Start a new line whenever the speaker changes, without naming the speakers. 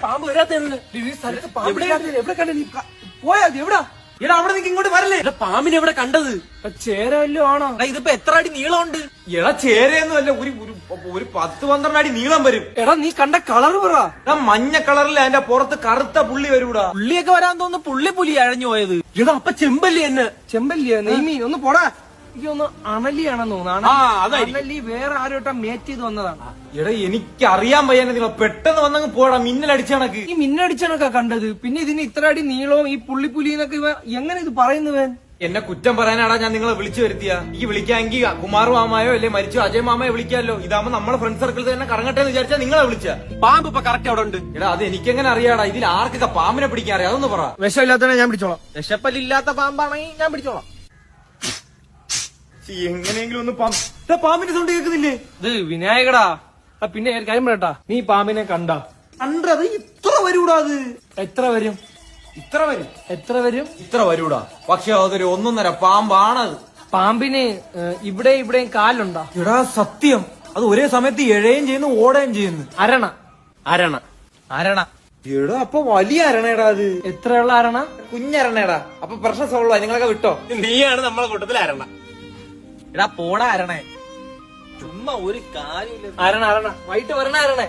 പാമ്പ് വരാത്തല്ലേ? എവിടെ കണ്ട നീ? പോയാ എവിടാ?
എടാ അവിടെ നിനക്ക് ഇങ്ങോട്ട് വരല്ലേ?
പാമ്പിനെ എവിടെ കണ്ടത്? ചേര വല്ലോ ആണോ?
ഇതിപ്പോ എത്ര അടി നീളമുണ്ട്? എടാ ചേരയൊന്നും അല്ല, ഒരു 10-12 അടി നീളം വരും.
എടാ നീ കണ്ട കളർ പറ.
എടാ മഞ്ഞ കളറിൽ അതിന്റെ പുറത്ത് കറുത്ത പുള്ളി വരൂടാ.
പുള്ളിയൊക്കെ വരാൻ തോന്നുന്നു. പുള്ളി അഴഞ്ഞു പോയത്. എടാ അപ്പൊ ചെമ്പല്ലി തന്നെ. ചെമ്പല്ലിയാ? നെയ്മീൻ ഒന്ന് പോടാ. എനിക്കൊന്ന് അണലിയാണെന്ന് തോന്നുന്നു. അണലി വേറെ ആരോട്ടാ മേറ്റ് ചെയ്ത് വന്നതാണ്.
എടാ എനിക്ക് അറിയാൻ വയ്യാൻ, നിങ്ങൾ പെട്ടെന്ന് വന്നങ്ങ് പോടാ. മിന്നലടിച്ച കണക്ക്.
ഈ മിന്നടിച്ചണക്കാ കണ്ടത്. പിന്നെ ഇതിന് ഇത്ര അടി നീളവും ഈ പുള്ളിന്നൊക്കെ എങ്ങനെ ഇത് പറയുന്നവൻ?
എന്നെ കുറ്റം പറയാനാടാ ഞാൻ നിങ്ങളെ വിളിച്ചു വരുത്തിയ. ഈ വിളിക്കാമെങ്കിൽ കുമാർ മാമായോ അല്ലെ മരിച്ചു അജയ് മാമയോ വിളിക്കാമല്ലോ. ഇതാകുമ്പോ നമ്മളെ ഫ്രണ്ട് സർക്കിളിൽ തന്നെ കറങ്ങട്ടെ എന്ന് വിചാരിച്ചാ നിങ്ങളെ വിളിച്ച.
പാമ്പ് ഇപ്പൊ കറക്റ്റ് അവിടെ ഉണ്ട്.
എടാ അത് എനിക്കെങ്ങനെ അറിയാടാ? ഇതിൽ ആർക്കൊക്കെ പാമ്പിനെ പിടിക്കാൻ അറിയാം? അതൊന്ന് പറ.
വിഷമില്ലാത്തവനെ ഞാൻ പിടിച്ചോളാം. വിഷപ്പല്ലില്ലാത്ത പാമ്പാണെങ്കിൽ ഞാൻ പിടിച്ചോളാം.
എങ്ങനെയെങ്കിലും ഒന്ന് പാമ്പിന്റെ സൗണ്ട് കേൾക്കുന്നില്ലേ?
ഇത് വിനായകടാ. പിന്നെ കാര്യം പറയട്ടാ, നീ പാമ്പിനെ കണ്ടാ?
കണ്ടത് ഇത്ര വരൂടാ. അത്
എത്ര വരും?
ഇത്ര വരും.
എത്ര വരും?
ഇത്ര വരൂടാ. പക്ഷെ അതൊരു 1.5 പാമ്പാണത്.
പാമ്പിന് ഇവിടെയും കാലുണ്ടാ?
എടാ സത്യം, അത് ഒരേ സമയത്ത് എഴയും ചെയ്യുന്നു ഓടുകയും ചെയ്യുന്നു.
അരണ.
എടാ അപ്പൊ വലിയ അരണേടാ അത്.
എത്രയുള്ള അരണ?
കുഞ്ഞരണേടാ. അപ്പൊ പ്രശ്നം സോൾവ് ആയി. നിങ്ങളൊക്കെ വിട്ടോ.
നീയാണ് നമ്മളെ കൂട്ടത്തിൽ അരണ. എടാ പോടാ അരണേ. ചുമ്മാ ഒരു കാര്യമില്ല. അരണ വൈകിട്ട് വരണ അരണേ.